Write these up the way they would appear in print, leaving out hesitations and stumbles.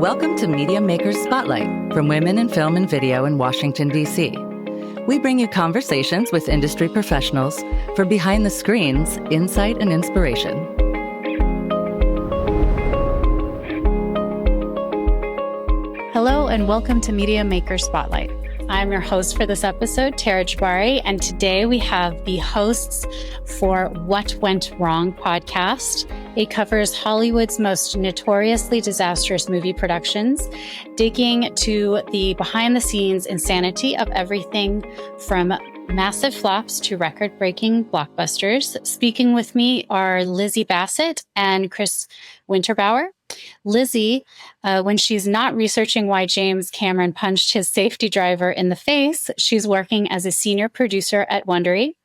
Welcome to Media Makers Spotlight from women in film and video in Washington, D.C. We bring you conversations with industry professionals for behind the screens, insight, and inspiration. Hello and welcome to Media Maker Spotlight. I'm your host for this episode, Tara Jabbari, and today we have the hosts for What Went Wrong podcast. It covers Hollywood's most notoriously disastrous movie productions, digging to the behind-the-scenes insanity of everything from massive flops to record-breaking blockbusters. Speaking with me are Lizzie Bassett and Chris Winterbauer. Lizzie, when she's not researching why James Cameron punched his safety driver in the face, she's working as a senior producer at Wondery.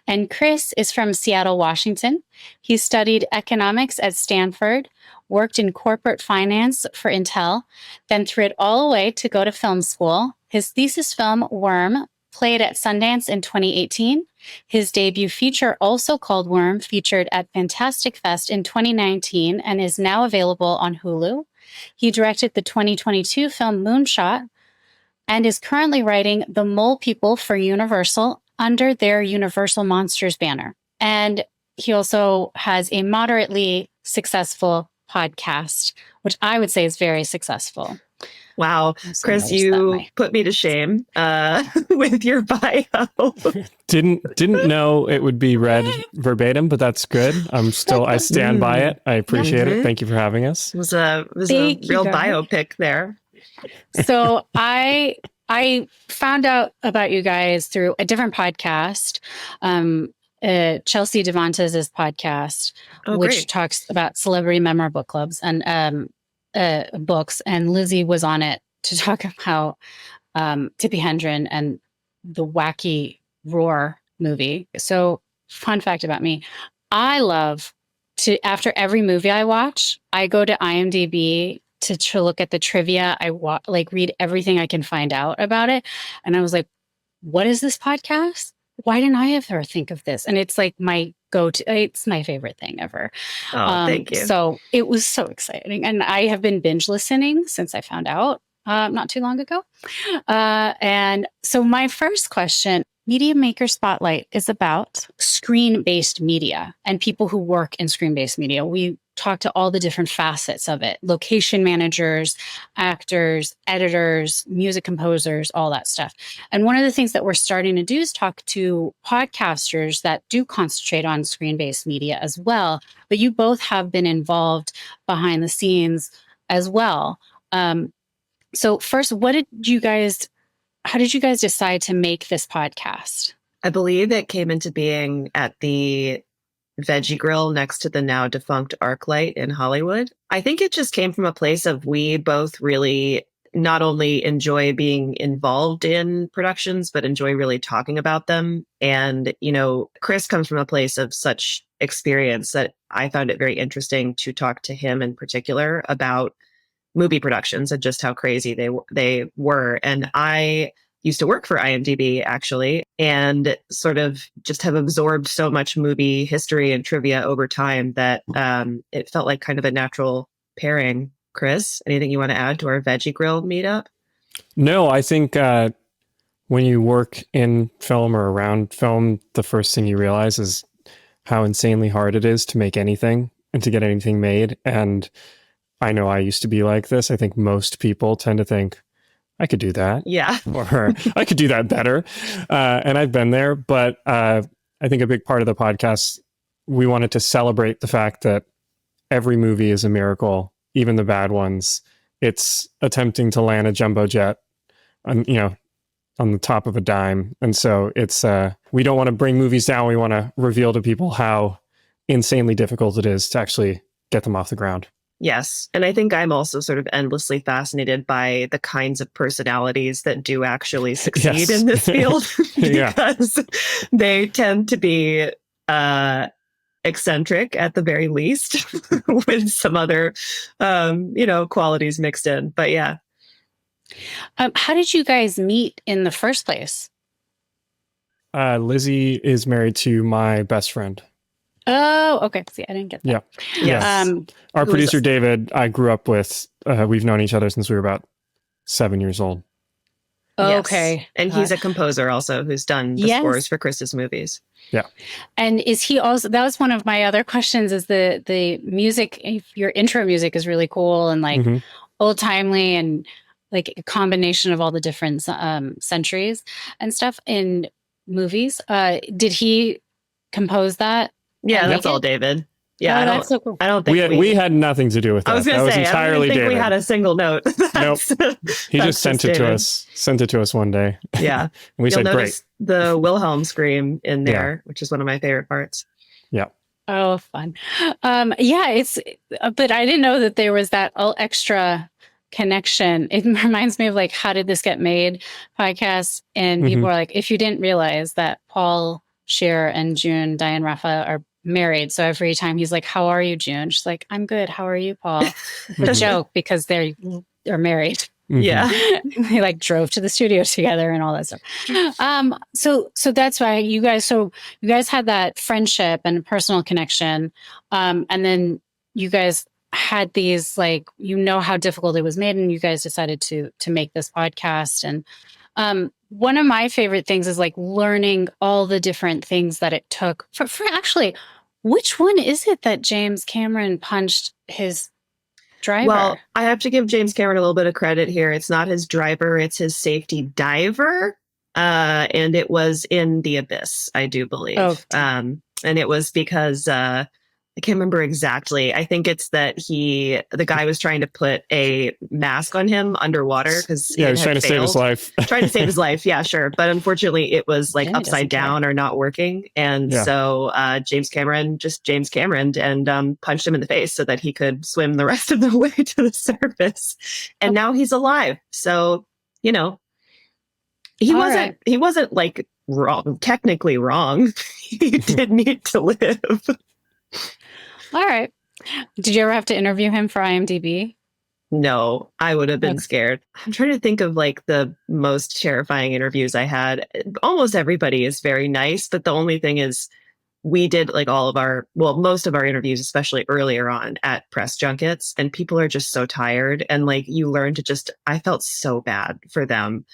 And Chris is from Seattle, Washington. He studied economics at Stanford, worked in corporate finance for Intel, then threw it all away to go to film school. His thesis film, Worm, played at Sundance in 2018. His debut feature, also called Worm, featured at Fantastic Fest in 2019 and is now available on Hulu. He directed the 2022 film Moonshot and is currently writing The Mole People for Universal under their Universal Monsters banner. And he also has a moderately successful podcast, which I would say is very successful. Wow. Chris, you put me to shame with your bio. Didn't know it would be read verbatim, but that's good. I stand by it. I appreciate it. Thank you for having us. It was a real biopic there. So I found out about you guys through a different podcast, Chelsea Devantez's podcast, which talks about celebrity memoir book clubs and books, and Lizzie was on it to talk about Tippi Hedren and the wacky Roar movie. So, fun fact about me, I love to, after every movie I watch, I go to IMDb to look at the trivia. I read everything I can find out about it. And I was like, what is this podcast? Why didn't I ever think of this? And it's like my go-to, it's my favorite thing ever. Oh, thank you. So it was so exciting. And I have been binge listening since I found out not too long ago. And so my first question, Media Maker Spotlight, is about screen-based media and people who work in screen-based media. We talk to all the different facets of it: location managers, actors, editors, music composers, all that stuff. And one of the things that we're starting to do is talk to podcasters that do concentrate on screen-based media as well. But you both have been involved behind the scenes as well. So first, how did you guys decide to make this podcast? I believe it came into being at the Veggie Grill next to the now defunct ArcLight in Hollywood. I think it just came from a place of we both really not only enjoy being involved in productions, but enjoy really talking about them. And, Chris comes from a place of such experience that I found it very interesting to talk to him in particular about movie productions and just how crazy they were. And I used to work for IMDb, actually, and sort of just have absorbed so much movie history and trivia over time that it felt like kind of a natural pairing. Chris, anything you want to add to our Veggie Grill meetup? No, I think when you work in film or around film, the first thing you realize is how insanely hard it is to make anything and to get anything made. And I know I used to be like this. I think most people tend to think, I could do that. Yeah. Or I could do that better. And I've been there. But I think a big part of the podcast, we wanted to celebrate the fact that every movie is a miracle, even the bad ones. It's attempting to land a jumbo jet on the top of a dime. And so it's we don't want to bring movies down. We want to reveal to people how insanely difficult it is to actually get them off the ground. Yes. And I think I'm also sort of endlessly fascinated by the kinds of personalities that do actually succeed in this field because they tend to be eccentric at the very least with some other, qualities mixed in. But yeah. How did you guys meet in the first place? Lizzie is married to my best friend. Oh, okay. See, I didn't get that. Yeah. Yes. Our Who producer, is- David, I grew up with. We've known each other since we were about 7 years old. Yes. Okay. And he's a composer also who's done the scores for Chris's movies. Yeah. And is he also, that was one of my other questions, is the music, your intro music is really cool and like old timely and like a combination of all the different centuries and stuff in movies. Did he compose that? Yeah, that's all David. Yeah, that's so cool. I don't think we had nothing to do with that. I was going to say, entirely I don't think David. we had a single note. Nope. He just sent it to us. Sent it to us one day. Yeah. And we You'll said, notice great. the Wilhelm scream in there, which is one of my favorite parts. Yeah. Oh, fun. Yeah, it's, but I didn't know that there was that extra connection. It reminds me of like, How Did This Get Made podcast. And people are like, if you didn't realize that Paul Scheer and June Diane Raffa are married. So every time he's like, how are you, June? She's like, I'm good. How are you, Paul? The joke, because they're married. Yeah. They like drove to the studio together and all that stuff. So that's why you guys had that friendship and personal connection. And then you guys had these, like, how difficult it was made, and you guys decided to make this podcast. And one of my favorite things is like learning all the different things that it took for actually, which one is it that James Cameron punched his driver? Well, I have to give James Cameron a little bit of credit here. It's not his driver, it's his safety diver. And it was in the abyss, I do believe. Oh. And it was because I can't remember exactly. I think it's that the guy was trying to put a mask on him underwater because he was trying to save his life. Trying to save his life, yeah, sure. But unfortunately, it was like upside down or not working, and so James Cameron and punched him in the face so that he could swim the rest of the way to the surface. And now he's alive. So he wasn't like wrong, technically wrong. He did need to live. All right. Did you ever have to interview him for IMDb? No, I would have been scared. I'm trying to think of like the most terrifying interviews I had. Almost everybody is very nice, but the only thing is we did like most of our interviews, especially earlier on at press junkets, and people are just so tired. And like you learn to I felt so bad for them.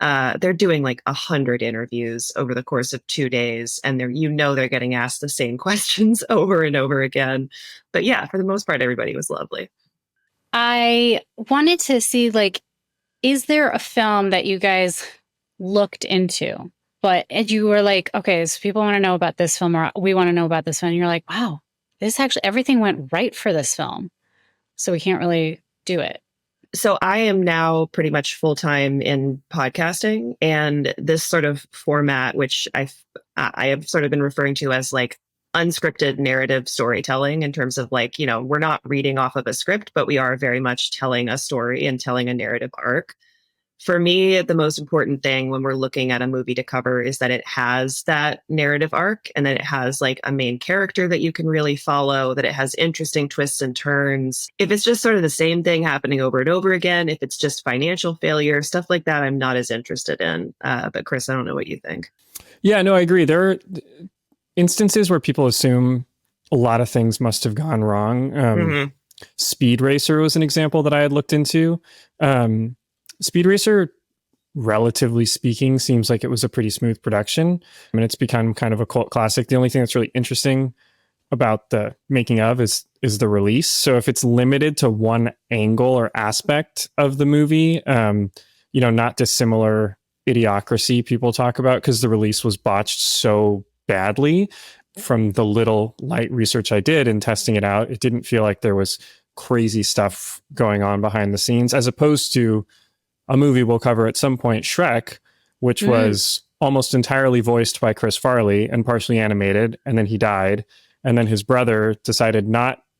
They're doing like 100 interviews over the course of 2 days, and they're getting asked the same questions over and over again. But yeah, for the most part, everybody was lovely. I wanted to see, like, is there a film that you guys looked into, but you were like, okay, so people want to know about this film, or we want to know about this one. And you're like, wow, everything went right for this film, so we can't really do it. So I am now pretty much full-time in podcasting, and this sort of format, which I have sort of been referring to as like unscripted narrative storytelling, in terms of like, we're not reading off of a script, but we are very much telling a story and telling a narrative arc. For me, the most important thing when we're looking at a movie to cover is that it has that narrative arc, and that it has like a main character that you can really follow, that it has interesting twists and turns. If it's just sort of the same thing happening over and over again, if it's just financial failure, stuff like that, I'm not as interested in. But Chris, I don't know what you think. Yeah, no, I agree. There are instances where people assume a lot of things must have gone wrong. Speed Racer was an example that I had looked into. Speed Racer, relatively speaking, seems like it was a pretty smooth production. I mean, it's become kind of a cult classic. The only thing that's really interesting about the making of is the release. So if it's limited to one angle or aspect of the movie, not dissimilar Idiocracy people talk about, because the release was botched so badly. From the little light research I did in testing it out, it didn't feel like there was crazy stuff going on behind the scenes, as opposed to a movie we'll cover at some point, Shrek, which was almost entirely voiced by Chris Farley and partially animated, and then he died. And then his brother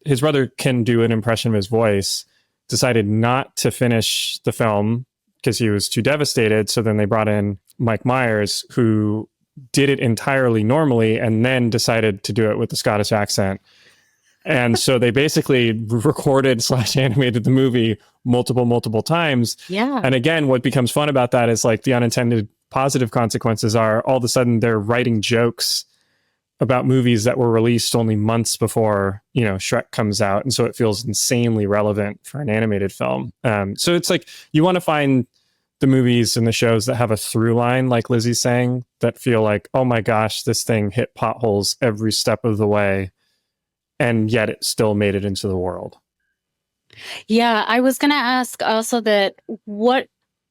his brother can do an impression of his voice, decided not to finish the film because he was too devastated. So then they brought in Mike Myers, who did it entirely normally, and then decided to do it with the Scottish accent. And so they basically recorded / animated the movie multiple times. Yeah. And again, what becomes fun about that is like the unintended positive consequences are all of a sudden they're writing jokes about movies that were released only months before, Shrek comes out. And so it feels insanely relevant for an animated film. So it's like, you want to find the movies and the shows that have a through line, like Lizzie's saying, that feel like, oh my gosh, this thing hit potholes every step of the way, and yet it still made it into the world. Yeah, I was going to ask also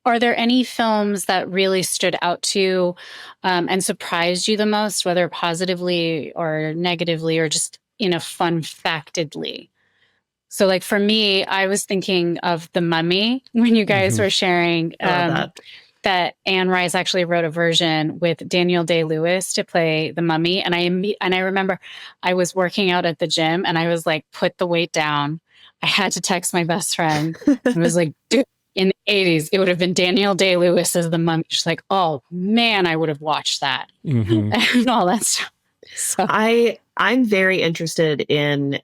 are there any films that really stood out to you and surprised you the most, whether positively or negatively or just in a fun factedly? So like for me, I was thinking of The Mummy when you guys were sharing that Anne Rice actually wrote a version with Daniel Day-Lewis to play the Mummy. And I remember I was working out at the gym and I was like, put the weight down. I had to text my best friend. I was like, dude, in the 80s, it would have been Daniel Day-Lewis as the Mummy. She's like, oh man, I would have watched that and all that stuff. So I'm very interested in,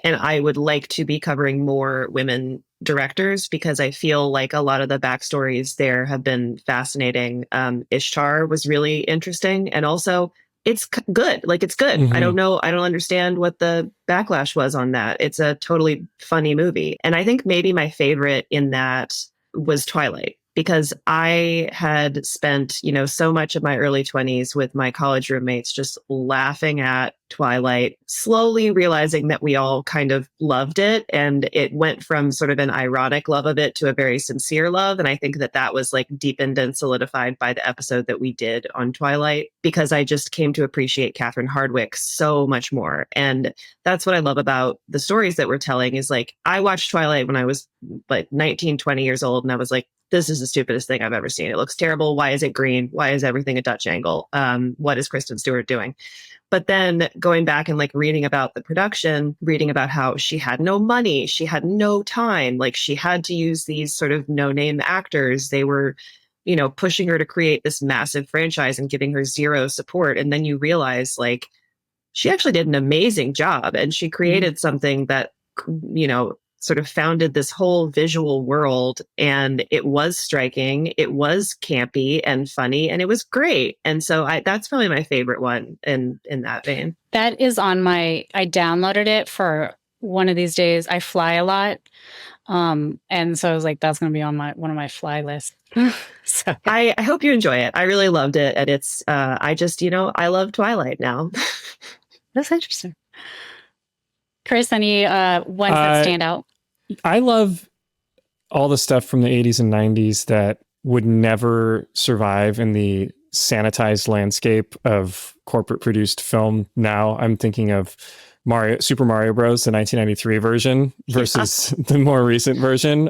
and I would like to be covering more women directors because I feel like a lot of the backstories there have been fascinating. Ishtar was really interesting. And also it's good. Like, it's good. I don't know. I don't understand what the backlash was on that. It's a totally funny movie. And I think maybe my favorite in that was Twilight, because I had spent, so much of my early 20s with my college roommates just laughing at Twilight, slowly realizing that we all kind of loved it. And it went from sort of an ironic love of it to a very sincere love. And I think that was like deepened and solidified by the episode that we did on Twilight, because I just came to appreciate Catherine Hardwicke so much more. And that's what I love about the stories that we're telling is like, I watched Twilight when I was like 19, 20 years old. And I was like, this is the stupidest thing I've ever seen. It looks terrible. Why is it green? Why is everything a Dutch angle? What is Kristen Stewart doing? But then going back and like reading about the production, reading about how she had no money, she had no time, like she had to use these sort of no-name actors. They were, pushing her to create this massive franchise and giving her zero support. And then you realize like she actually did an amazing job, and she created something that, sort of founded this whole visual world, and it was striking, it was campy and funny, and it was great. And so that's probably my favorite one in that vein. That is I downloaded it for one of these days. I fly a lot. And so I was like, that's going to be on one of my fly lists. So I hope you enjoy it. I really loved it. And it's, I just, I love Twilight now. That's interesting. Chris, any ones that stand out? I love all the stuff from the 80s and 90s that would never survive in the sanitized landscape of corporate produced film. Now I'm thinking of Super Mario Bros., the 1993 version versus the more recent version.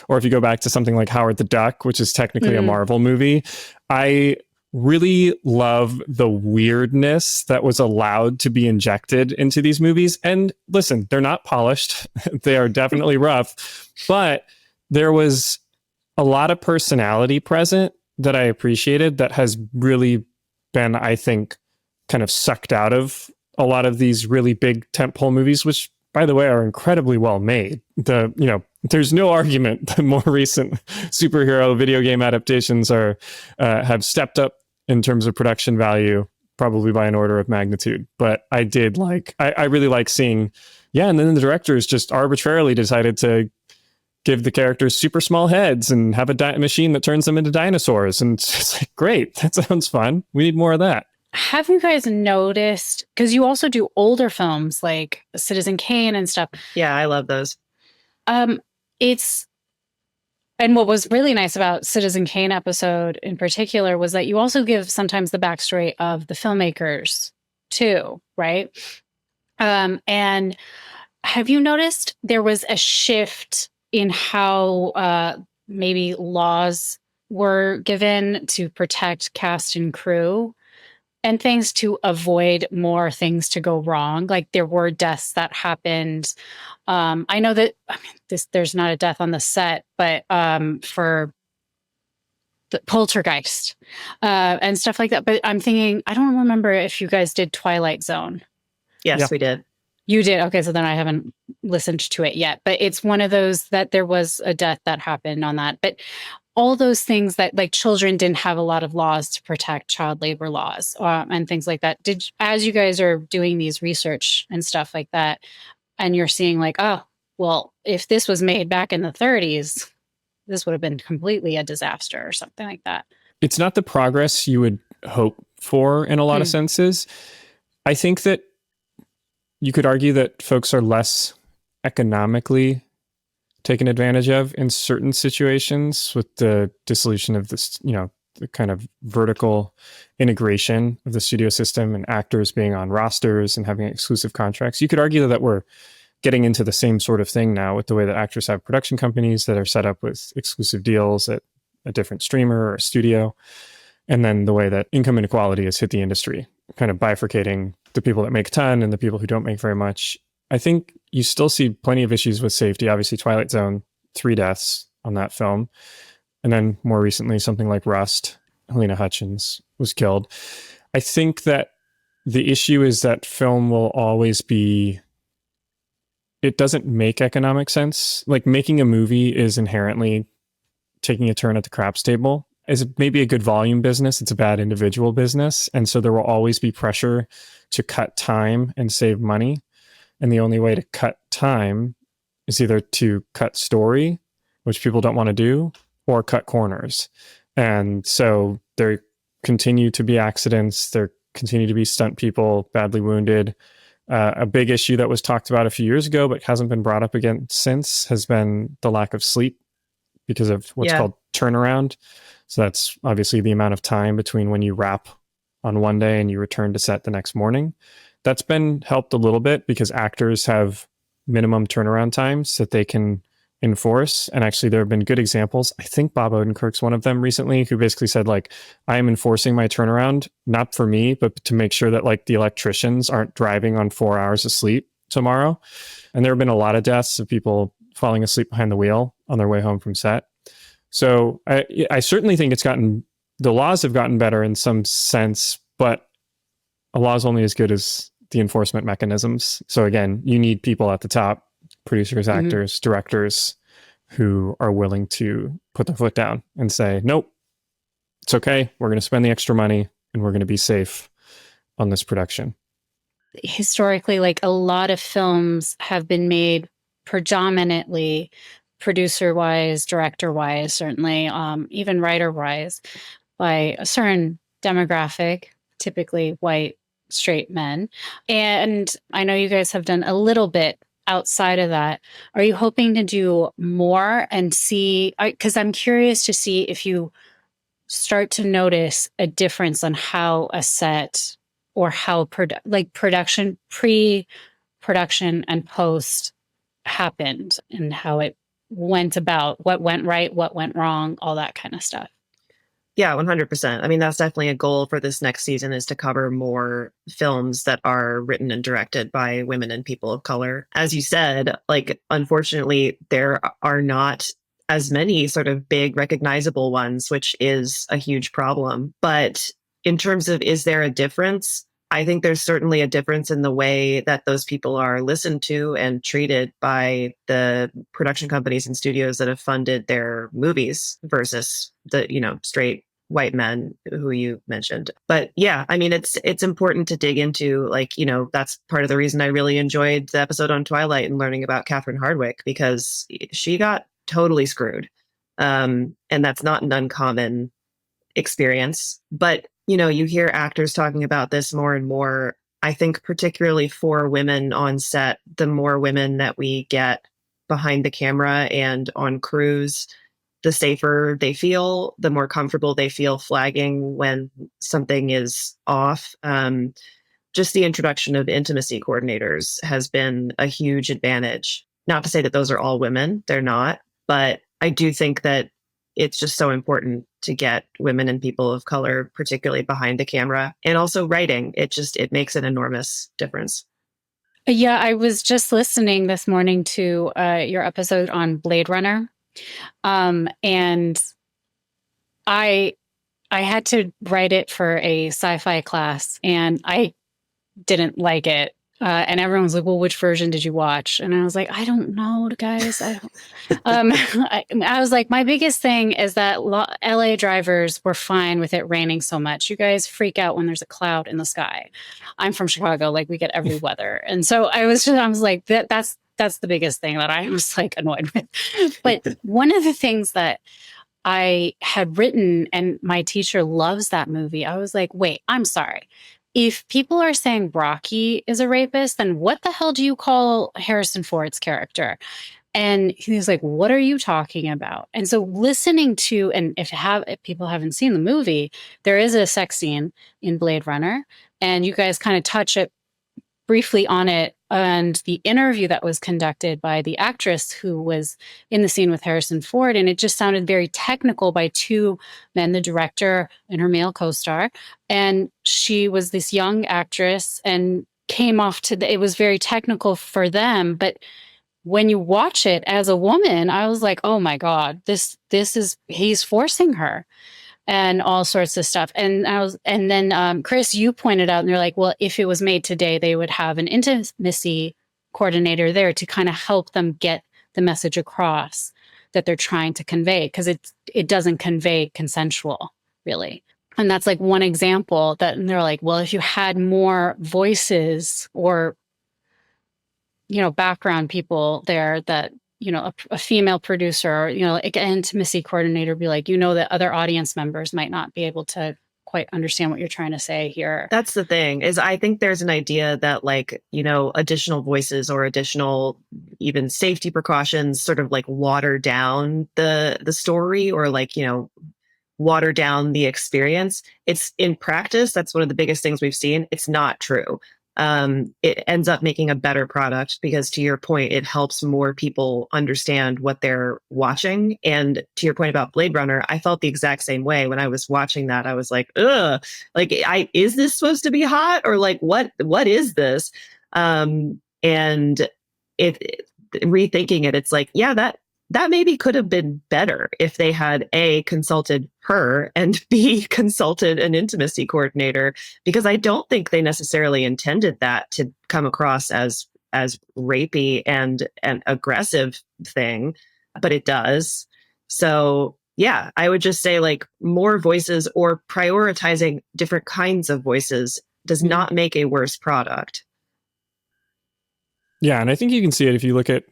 Or if you go back to something like Howard the Duck, which is technically a Marvel movie, I really love the weirdness that was allowed to be injected into these movies. And listen, they're not polished. They are definitely rough, but there was a lot of personality present that I appreciated that has really been, I think, kind of sucked out of a lot of these really big tentpole movies, which, by the way, are incredibly well made. There's no argument the more recent superhero video game adaptations have stepped up in terms of production value, probably by an order of magnitude. But I really like seeing, and then the directors just arbitrarily decided to give the characters super small heads and have a machine that turns them into dinosaurs. And it's just like, great, that sounds fun. We need more of that. Have you guys noticed, because you also do older films like Citizen Kane and stuff. Yeah, I love those. And what was really nice about Citizen Kane episode in particular was that you also give sometimes the backstory of the filmmakers too, right? And have you noticed there was a shift in how maybe laws were given to protect cast and crew and things to avoid more things to go wrong? Like there were deaths that happened. I know that there's not a death on the set, but for the Poltergeist and stuff like that. But I'm thinking, I don't remember if you guys did Twilight Zone. Yes, we did. You did? Okay, so then I haven't listened to it yet. But it's one of those that there was a death that happened on that. But all those things that like children didn't have a lot of laws to protect child labor laws and things like that. As you guys are doing these research and stuff like that, and you're seeing like, oh, well, if this was made back in the 30s, this would have been completely a disaster or something like that. It's not the progress you would hope for in a lot of senses. I think that you could argue that folks are less economically taken advantage of in certain situations with the dissolution of this, the kind of vertical integration of the studio system and actors being on rosters and having exclusive contracts. You could argue that we're getting into the same sort of thing now with the way that actors have production companies that are set up with exclusive deals at a different streamer or a studio. And then the way that income inequality has hit the industry, kind of bifurcating the people that make a ton and the people who don't make very much. I think you still see plenty of issues with safety. Obviously, Twilight Zone, 3 deaths on that film. And then more recently, something like Rust, Helena Hutchins was killed. I think that the issue is that film will always be, it doesn't make economic sense. Like making a movie is inherently taking a turn at the craps table. Is maybe a good volume business. It's a bad individual business. And so there will always be pressure to cut time and save money. And the only way to cut time is either to cut story, which people don't want to do, or cut corners. And so there continue to be accidents. There continue to be stunt people badly wounded. A big issue that was talked about a few years ago, but hasn't been brought up again since, has been the lack of sleep because of what's called turnaround. So that's obviously the amount of time between when you wrap on one day and you return to set the next morning. That's been helped a little bit because actors have minimum turnaround times that they can enforce. And actually, there have been good examples. I think Bob Odenkirk's one of them recently, who basically said, like, I am enforcing my turnaround, not for me, but to make sure that like the electricians aren't driving on 4 hours of sleep tomorrow. And there have been a lot of deaths of people falling asleep behind the wheel on their way home from set. So I certainly think the laws have gotten better in some sense, but a law is only as good as the enforcement mechanisms. So again, you need people at the top, producers, actors, directors, who are willing to put their foot down and say, nope, it's okay. We're going to spend the extra money and we're going to be safe on this production. Historically, like a lot of films have been made predominantly producer-wise, director-wise, certainly, even writer-wise, by a certain demographic, typically white, straight men. And I know you guys have done a little bit outside of that. Are you hoping to do more and see, because I'm curious to see if you start to notice a difference on how a set or how production, pre-production and post happened and how it went about, what went right, what went wrong, all that kind of stuff. Yeah, 100%. I mean, that's definitely a goal for this next season, is to cover more films that are written and directed by women and people of color. As you said, like, unfortunately, there are not as many sort of big recognizable ones, which is a huge problem. But in terms of, is there a difference? I think there's certainly a difference in the way that those people are listened to and treated by the production companies and studios that have funded their movies versus the, straight white men who you mentioned. But yeah, I mean, it's important to dig into, like, that's part of the reason I really enjoyed the episode on Twilight and learning about Catherine Hardwicke, because she got totally screwed. And that's not an uncommon experience. But you hear actors talking about this more and more. I think particularly for women on set, the more women that we get behind the camera and on crews, the safer they feel, the more comfortable they feel flagging when something is off. Just the introduction of intimacy coordinators has been a huge advantage. Not to say that those are all women, they're not, but I do think that it's just so important to get women and people of color, particularly behind the camera, and also writing. It makes an enormous difference. Yeah, I was just listening this morning to your episode on Blade Runner. And I had to write it for a sci-fi class, and I didn't like it And everyone was like, well, which version did you watch? And I was like, I don't know, guys. I don't. I was like, my biggest thing is that LA drivers were fine with it raining so much. You guys freak out when there's a cloud in the sky. I'm from Chicago, like we get every weather. And so I was like, that's the biggest thing that I was like annoyed with. But one of the things that I had written, and my teacher loves that movie, I was like, wait, I'm sorry. If people are saying Rocky is a rapist, then what the hell do you call Harrison Ford's character? And he was like, what are you talking about? And so listening to, and if people haven't seen the movie, there is a sex scene in Blade Runner, and you guys kind of touch it briefly on it. And the interview that was conducted by the actress who was in the scene with Harrison Ford, and it just sounded very technical by two men, the director and her male co-star. And she was this young actress and came off it was very technical for them. But when you watch it as a woman, I was like, oh my God, he's forcing her. And all sorts of stuff. And then Chris, you pointed out, and you're like, well, if it was made today, they would have an intimacy coordinator there to kind of help them get the message across that they're trying to convey, because it doesn't convey consensual, really. And that's like one example and they're like, well, if you had more voices or, background people there that, a female producer or, like an intimacy coordinator be like, that other audience members might not be able to quite understand what you're trying to say here. That's the thing, is I think there's an idea that additional voices or additional even safety precautions sort of like water down the story or water down the experience. It's in practice, that's one of the biggest things we've seen. It's not true. It ends up making a better product because, to your point, it helps more people understand what they're watching. And to your point about Blade Runner, I felt the exact same way when I was watching that. I was like, ugh, is this supposed to be hot, or what is this? And rethinking it, it's like, yeah, that maybe could have been better if they had A, consulted her, and B, consulted an intimacy coordinator, because I don't think they necessarily intended that to come across as rapey and an aggressive thing, but it does. So yeah, I would just say more voices or prioritizing different kinds of voices does not make a worse product. Yeah, and I think you can see it if you look at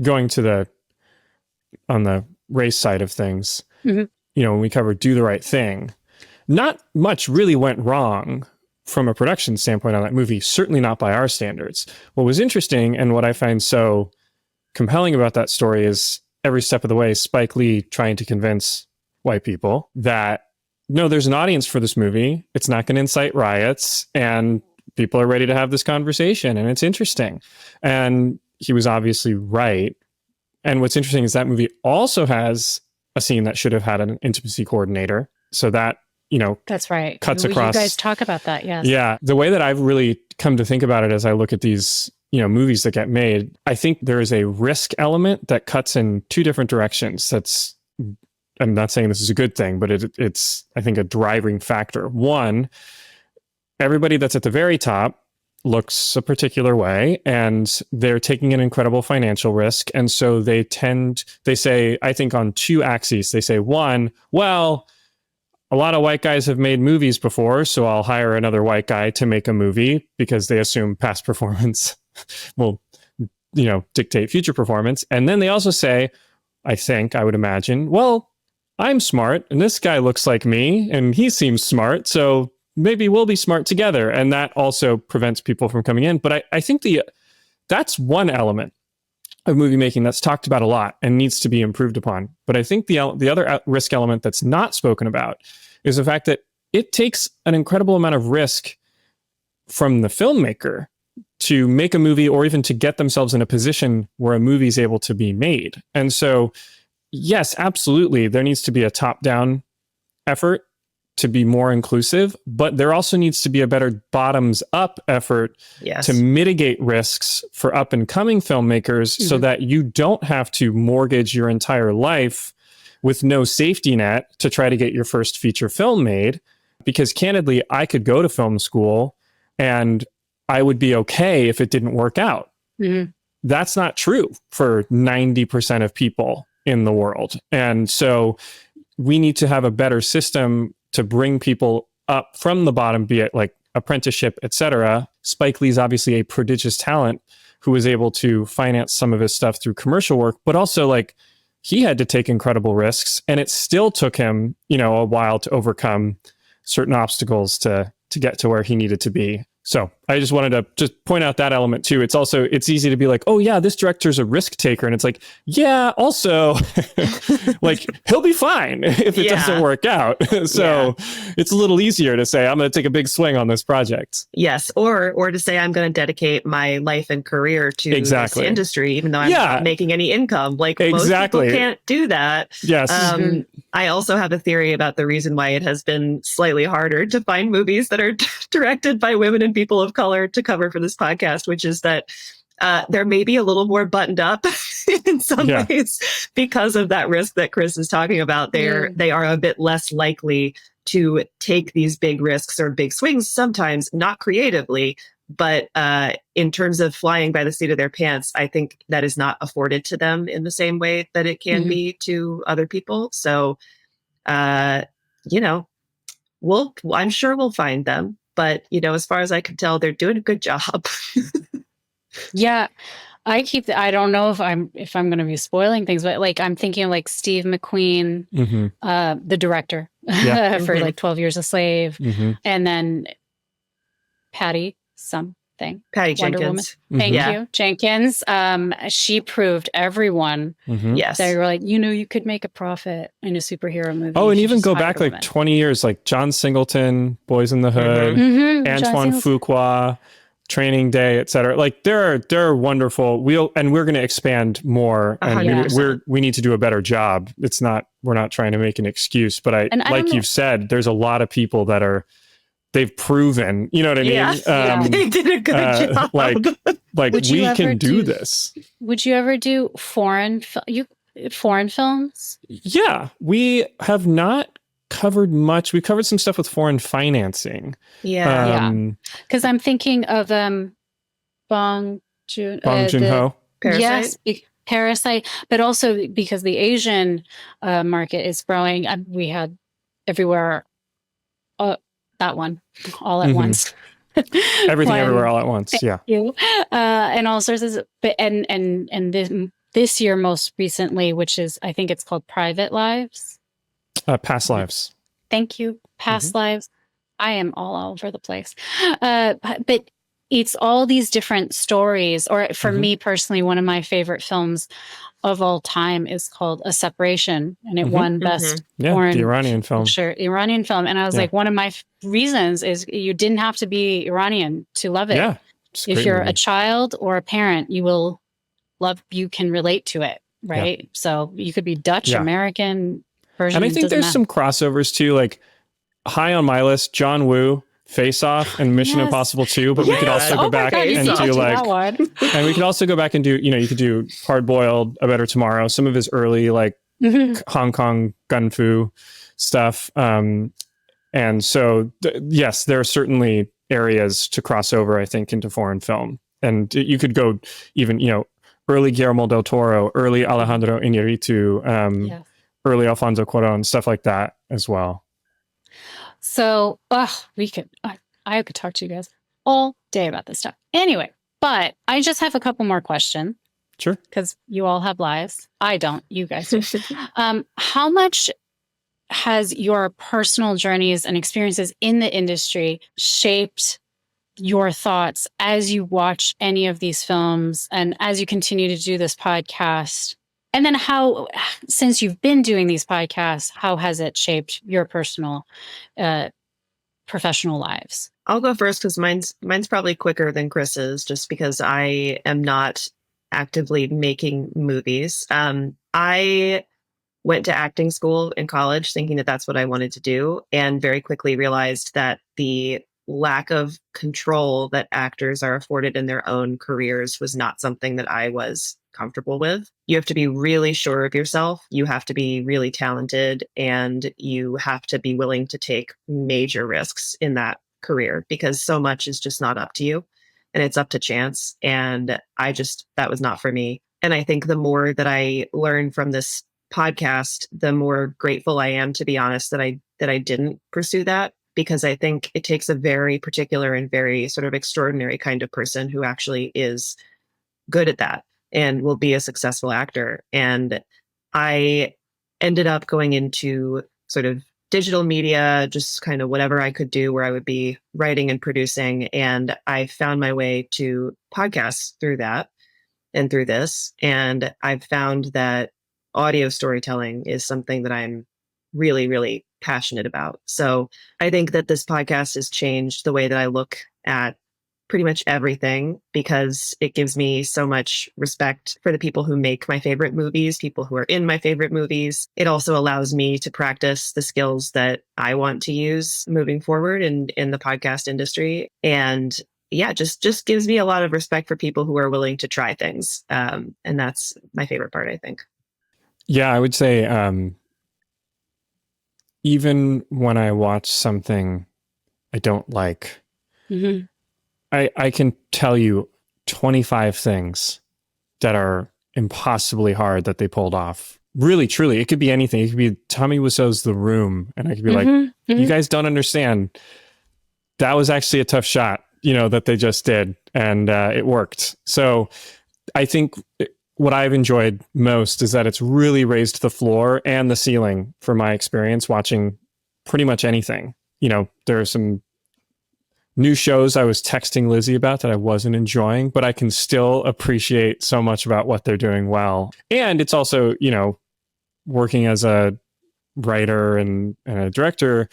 going to on the race side of things. Mm-hmm. When we covered Do the Right Thing, not much really went wrong from a production standpoint on that movie, certainly not by our standards. What was interesting and what I find so compelling about that story is every step of the way, Spike Lee trying to convince white people that, no, there's an audience for this movie. It's not going to incite riots, and people are ready to have this conversation, and it's interesting. And he was obviously right. And what's interesting is that movie also has a scene that should have had an intimacy coordinator. So that, that's right. Cuts across. You guys talk about that, yes. Yeah. The way that I've really come to think about it as I look at these, movies that get made, I think there is a risk element that cuts in two different directions. I'm not saying this is a good thing, but it's, I think, a driving factor. One, everybody that's at the very top looks a particular way, and they're taking an incredible financial risk. And so they say, I think on two axes, they say, one, well, a lot of white guys have made movies before, so I'll hire another white guy to make a movie, because they assume past performance will, dictate future performance. And then they also say, I would imagine, well, I'm smart and this guy looks like me and he seems smart, so maybe we'll be smart together. And that also prevents people from coming in. But I think that's one element of movie making that's talked about a lot and needs to be improved upon. But I think the other risk element that's not spoken about is the fact that it takes an incredible amount of risk from the filmmaker to make a movie, or even to get themselves in a position where a movie is able to be made. And so, yes, absolutely, there needs to be a top-down effort to be more inclusive, but there also needs to be a better bottoms-up effort to mitigate risks for up-and-coming filmmakers, so that you don't have to mortgage your entire life with no safety net to try to get your first feature film made. Because candidly, I could go to film school and I would be okay if it didn't work out. Mhm. That's not true for 90% of people in the world. And so we need to have a better system to bring people up from the bottom, be it like apprenticeship, etc. Spike Lee's obviously a prodigious talent who was able to finance some of his stuff through commercial work, but also like he had to take incredible risks, and it still took him, a while to overcome certain obstacles to get to where he needed to be. So I just wanted to just point out that element too. It's easy to be like, oh yeah, this director's a risk taker. And it's like, yeah, also like he'll be fine if it doesn't work out. So it's a little easier to say, I'm going to take a big swing on this project. Yes. Or to say, I'm going to dedicate my life and career to this industry, even though I'm not making any income. Like most people can't do that. Yes. I also have a theory about the reason why it has been slightly harder to find movies that are directed by women and people of color to cover for this podcast, which is that they're maybe a little more buttoned up in some ways because of that risk that Chris is talking about. They are a bit less likely to take these big risks or big swings, sometimes not creatively, but in terms of flying by the seat of their pants, I think that is not afforded to them in the same way that it can be to other people. So, I'm sure we'll find them. But, as far as I can tell, they're doing a good job. Yeah. I don't know if I'm going to be spoiling things, but like I'm thinking of like Steve McQueen, the director for like 12 Years a Slave, and then Patty Jenkins. Thank you. Jenkins. She proved everyone yes. they were like, you could make a profit in a superhero movie. Oh, and even go back like 20 years, like John Singleton, Boys in the Hood, Antoine Fuqua, Training Day, etc. Like they're wonderful. We're going to expand more, and we need to do a better job. We're not trying to make an excuse, but like you've said, there's a lot of people that they've proven, you know what I mean? They did a good job. Like we can do this. Would you ever do foreign films? Yeah, we have not covered much. We covered some stuff with foreign financing. Because I'm thinking of Bong Joon-ho. Parasite? Yes, Parasite, but also because the Asian market is growing. We had everywhere. That one, all at once. Everything, everywhere, all at once. Yeah. And all sorts of, but and this year most recently, which is I think it's called Private Lives. Past Lives. Thank you. Past Lives. I am all over the place, but it's all these different stories. Or for me personally, one of my favorite films of all time is called A Separation, and it won Best Foreign the Iranian film. Sure, Iranian film. And I was like, one of my reasons is you didn't have to be Iranian to love it. Yeah, if you're a child or a parent, you can relate to it, right? Yeah. So you could be Dutch, American, Persian. And I think there's some crossovers too, like high on my list, John Woo, Face Off, and Mission Impossible 2, but we could also go back and do like, and we could also go back and do, you could do Hard Boiled, A Better Tomorrow, some of his early like Hong Kong gun fu stuff. And so, yes, there are certainly areas to cross over, I think, into foreign film. And you could go even, early Guillermo del Toro, early Alejandro Iñárritu, early Alfonso Cuarón, stuff like that as well. So, I could talk to you guys all day about this stuff. Anyway, but I just have a couple more questions. Sure. Because you all have lives. I don't. You guys do. How much has your personal journeys and experiences in the industry shaped your thoughts as you watch any of these films and as you continue to do this podcast? And then how, since you've been doing these podcasts, how has it shaped your personal, professional lives? I'll go first because mine's probably quicker than Chris's, just because I am not actively making movies. I went to acting school in college thinking that that's what I wanted to do, and very quickly realized that the lack of control that actors are afforded in their own careers was not something that I was comfortable with. You have to be really sure of yourself. You have to be really talented, and you have to be willing to take major risks in that career because so much is just not up to you. and it's up to chance. And that was not for me. And I think the more that I learn from this podcast, the more grateful I am, to be honest, that I didn't pursue that, because I think it takes a very particular and very sort of extraordinary kind of person who actually is good at that and will be a successful actor. And I ended up going into sort of digital media, just kind of whatever I could do where I would be writing and producing. And I found my way to podcasts through that and through this. And I've found that audio storytelling is something that I'm really, really passionate about. So I think that this podcast has changed the way that I look at pretty much everything, because it gives me so much respect for the people who make my favorite movies, people who are in my favorite movies. It also allows me to practice the skills that I want to use moving forward in the podcast industry. And yeah, just gives me a lot of respect for people who are willing to try things. And that's my favorite part, I think. Yeah, I would say even when I watch something I don't like, Mm-hmm. I can tell you 25 things that are impossibly hard that they pulled off. Really, truly. It could be anything. It could be Tommy Wiseau's The Room. And I could be like, you guys don't understand. That was actually a tough shot, that they just did. And it worked. So I think what I've enjoyed most is that it's really raised the floor and the ceiling for my experience watching pretty much anything. There are some new shows I was texting Lizzie about that I wasn't enjoying, but I can still appreciate so much about what they're doing well. And it's also, working as a writer and a director,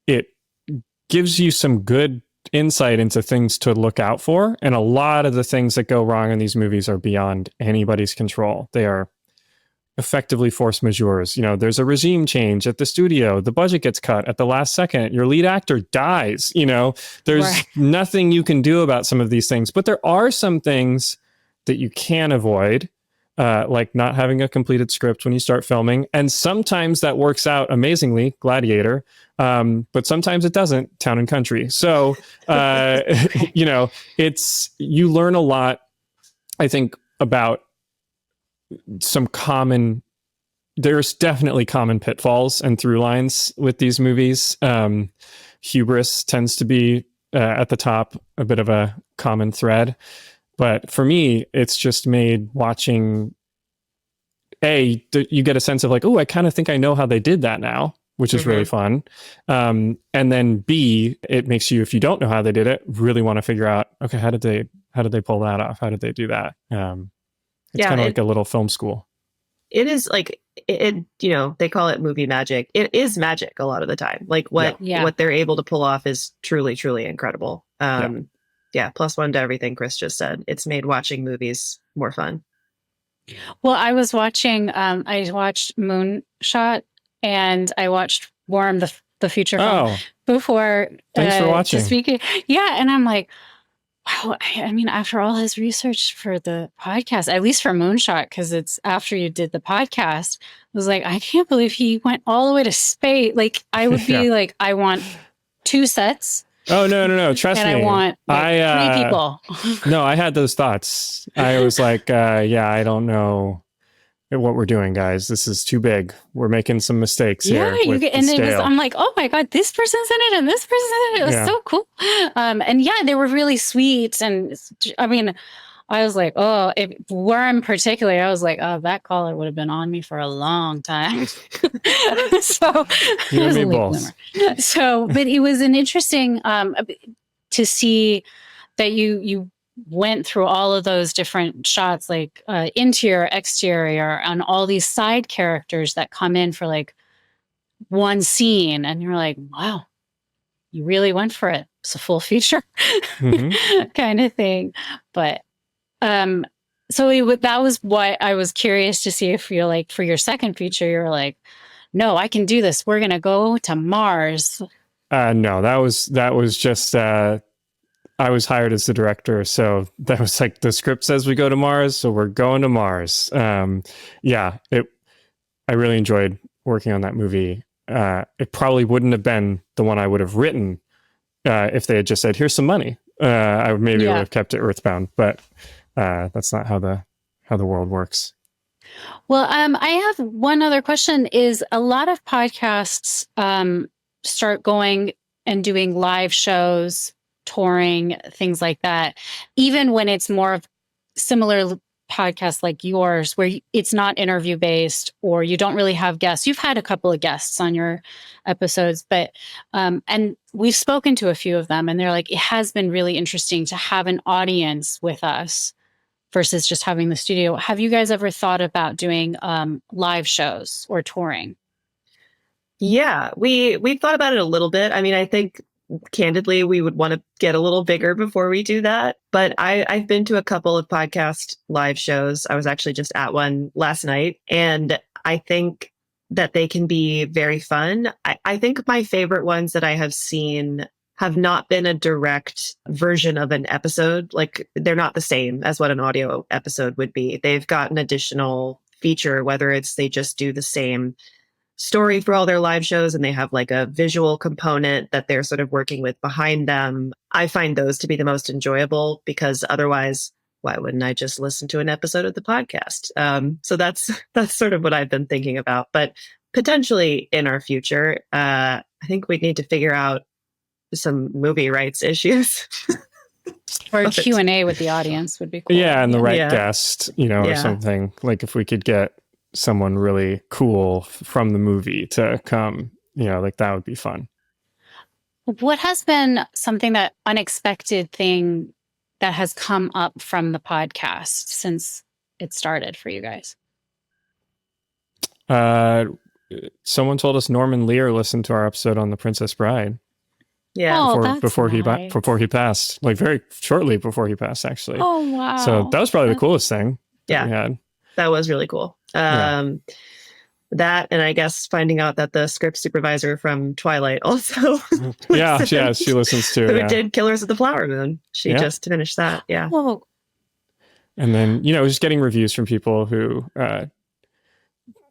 it gives you some good insight into things to look out for. And a lot of the things that go wrong in these movies are beyond anybody's control. They are effectively force majeures. There's a regime change at the studio. The budget gets cut at the last second. Your lead actor dies. There's nothing you can do about some of these things. But there are some things that you can avoid, like not having a completed script when you start filming. And sometimes that works out amazingly, Gladiator. But sometimes it doesn't, Town and Country. So, you learn a lot, I think, about there's definitely common pitfalls and through lines with these movies. Hubris tends to be at the top, a bit of a common thread. But for me, it's just made watching, you get a sense of like, oh, I kind of think I know how they did that now, which is really fun. And then B, it makes you, if you don't know how they did it, really want to figure out, okay, how did they pull that off? How did they do that? It's kind of like a little film school. It is like they call it movie magic. It is magic a lot of the time. Like what they're able to pull off is truly, truly incredible. +1 to everything Chris just said. It's made watching movies more fun. Well, I was watching, I watched Moonshot and I watched Worm, the feature film before. Thanks for watching. Yeah. And I'm like, wow. I mean, after all his research for the podcast, at least for Moonshot, because it's after you did the podcast, I was like, I can't believe he went all the way to space. Like, I would be like, I want 2 sets. Oh, no. Trust me. And I want 3 people. No, I had those thoughts. I was like, I don't know what we're doing, guys. This is too big. We're making some mistakes here. I'm like, oh my God, this person's in it and this person's in it. It was so cool. They were really sweet. And I mean, I was like, Worm particularly, I was like, oh, that caller would have been on me for a long time. So, you and me both. So, but it was an interesting to see that you went through all of those different shots, like interior, exterior, and all these side characters that come in for like one scene. And you're like, wow, you really went for it. It's a full feature kind of thing. But that was what I was curious to see if you're like, for your second feature, you're like, no, I can do this. We're going to go to Mars. No, that was just, I was hired as the director. So that was like, the script says we go to Mars. So we're going to Mars. I really enjoyed working on that movie. It probably wouldn't have been the one I would have written if they had just said, here's some money. I maybe would have kept it Earthbound, but that's not how the world works. Well, I have one other question. Is a lot of podcasts start going and doing live shows, touring, things like that, even when it's more of similar podcasts like yours, where it's not interview based or you don't really have guests. You've had a couple of guests on your episodes, but and we've spoken to a few of them, and they're like, it has been really interesting to have an audience with us versus just having the studio. Have you guys ever thought about doing live shows or touring? Yeah, we've thought about it a little bit. I mean, I think candidly, we would want to get a little bigger before we do that. But I've been to a couple of podcast live shows. I was actually just at one last night, and I think that they can be very fun. I think my favorite ones that I have seen have not been a direct version of an episode. Like, they're not the same as what an audio episode would be. They've got an additional feature, whether it's they just do the same story for all their live shows and they have like a visual component that they're sort of working with behind them. I find those to be the most enjoyable, because otherwise, why wouldn't I just listen to an episode of the podcast? So that's sort of what I've been thinking about. But potentially in our future, I think we need to figure out some movie rights issues. Or Q&A with the audience would be cool. Yeah, and the right guest, or something. Like if we could get someone really cool from the movie to come, like that would be fun. What has been something that unexpected thing that has come up from the podcast since it started for you guys? Someone told us Norman Lear listened to our episode on The Princess Bride. Yeah. Before he passed, like very shortly before he passed, actually. Oh, wow. So that was probably the coolest thing we had. That was really cool. That, and I guess finding out that the script supervisor from Twilight also she listens to it. Who did Killers of the Flower Moon. She just finished that. Yeah. Whoa. And then, just getting reviews from people who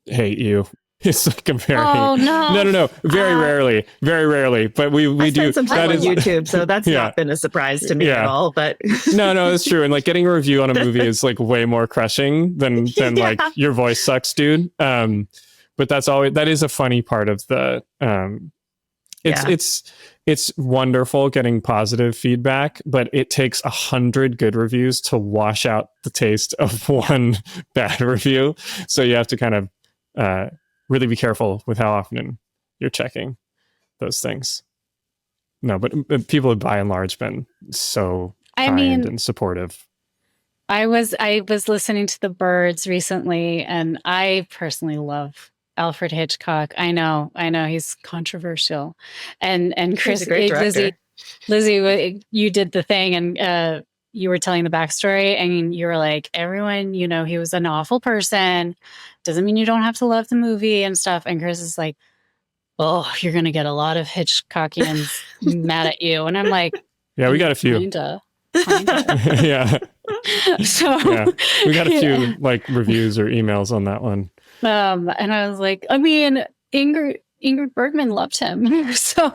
hate you. It's like a very no. Very rarely. But we do some time on YouTube, so that's not been a surprise to me at all. But no, it's true. And like getting a review on a movie is like way more crushing than like your voice sucks, dude. But that is a funny part of the it's wonderful getting positive feedback, but it takes 100 good reviews to wash out the taste of one bad review. So you have to kind of really be careful with how often you're checking those things. No, but people have by and large been so kind and supportive. I was listening to The Birds recently, and I personally love Alfred Hitchcock. I know he's controversial, and Chris, he's a great director. Lizzie, you did the thing, and you were telling the backstory, and you were like, everyone, he was an awful person. Doesn't mean you don't have to love the movie and stuff. And Chris is like, oh, you're going to get a lot of Hitchcockians mad at you. And I'm like, yeah, we got a few. Kinda. Yeah. So we got a few like reviews or emails on that one. And I was like, Ingrid Bergman loved him. So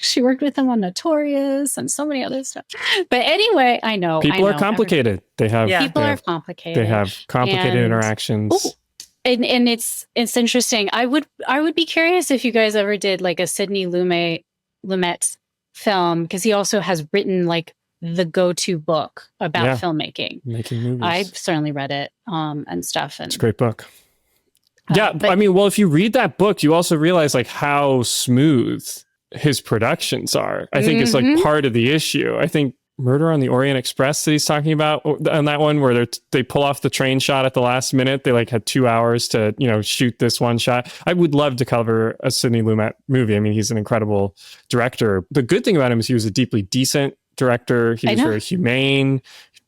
she worked with him on Notorious and so many other stuff. But anyway, I know. People are complicated. People are complicated. They have complicated interactions. Ooh, and it's interesting. I would be curious if you guys ever did like a Sidney Lumet film, because he also has written like the go-to book about filmmaking. Making movies. I've certainly read it and stuff. And it's a great book. Yeah, if you read that book, you also realize like how smooth his productions are. I think it's like part of the issue. I think Murder on the Orient Express that he's talking about on that one, where they pull off the train shot at the last minute. They like had 2 hours to, shoot this one shot. I would love to cover a Sidney Lumet movie. I mean, he's an incredible director. The good thing about him is he was a deeply decent director. He was very humane,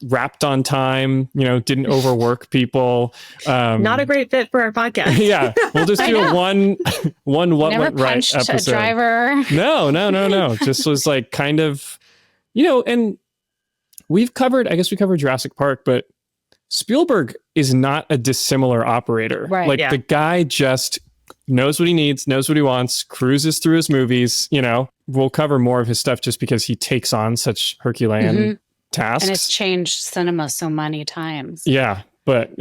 wrapped on time, didn't overwork people. Not a great fit for our podcast. Yeah. We'll just do a one what Never went right punched episode. A driver. No. Just was like kind of, and we covered Jurassic Park, but Spielberg is not a dissimilar operator. Right. Like the guy just knows what he needs, knows what he wants, cruises through his movies. We'll cover more of his stuff just because he takes on such Herculean tasks. And it's changed cinema so many times. Yeah. But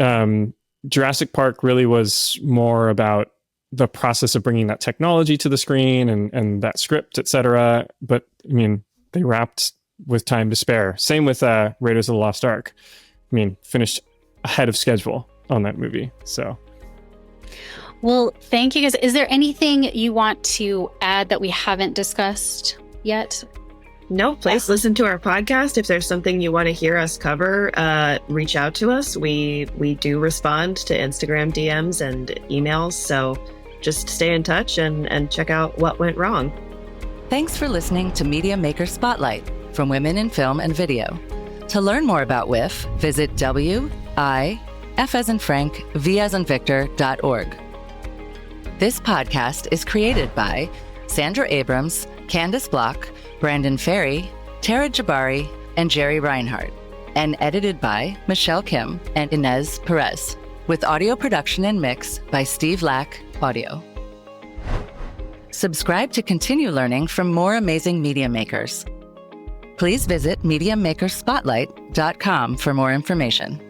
Jurassic Park really was more about the process of bringing that technology to the screen and that script, etc. But I mean, they wrapped with time to spare. Same with Raiders of the Lost Ark. I mean, finished ahead of schedule on that movie. So, well, thank you guys. Is there anything you want to add that we haven't discussed yet? No, please listen to our podcast. If there's something you want to hear us cover, reach out to us. We do respond to Instagram DMs and emails. So just stay in touch and check out what went wrong. Thanks for listening to Media Maker Spotlight from Women in Film and Video. To learn more about WIF, visit F as in Frank, V as in Victor.org. This podcast is created by Sandra Abrams, Candace Block, Brandon Ferry, Tara Jabbari, and Jerry Reinhardt, and edited by Michelle Kim and Inez Perez, with audio production and mix by Steve Lack Audio. Subscribe to continue learning from more amazing media makers. Please visit MediaMakerSpotlight.com for more information.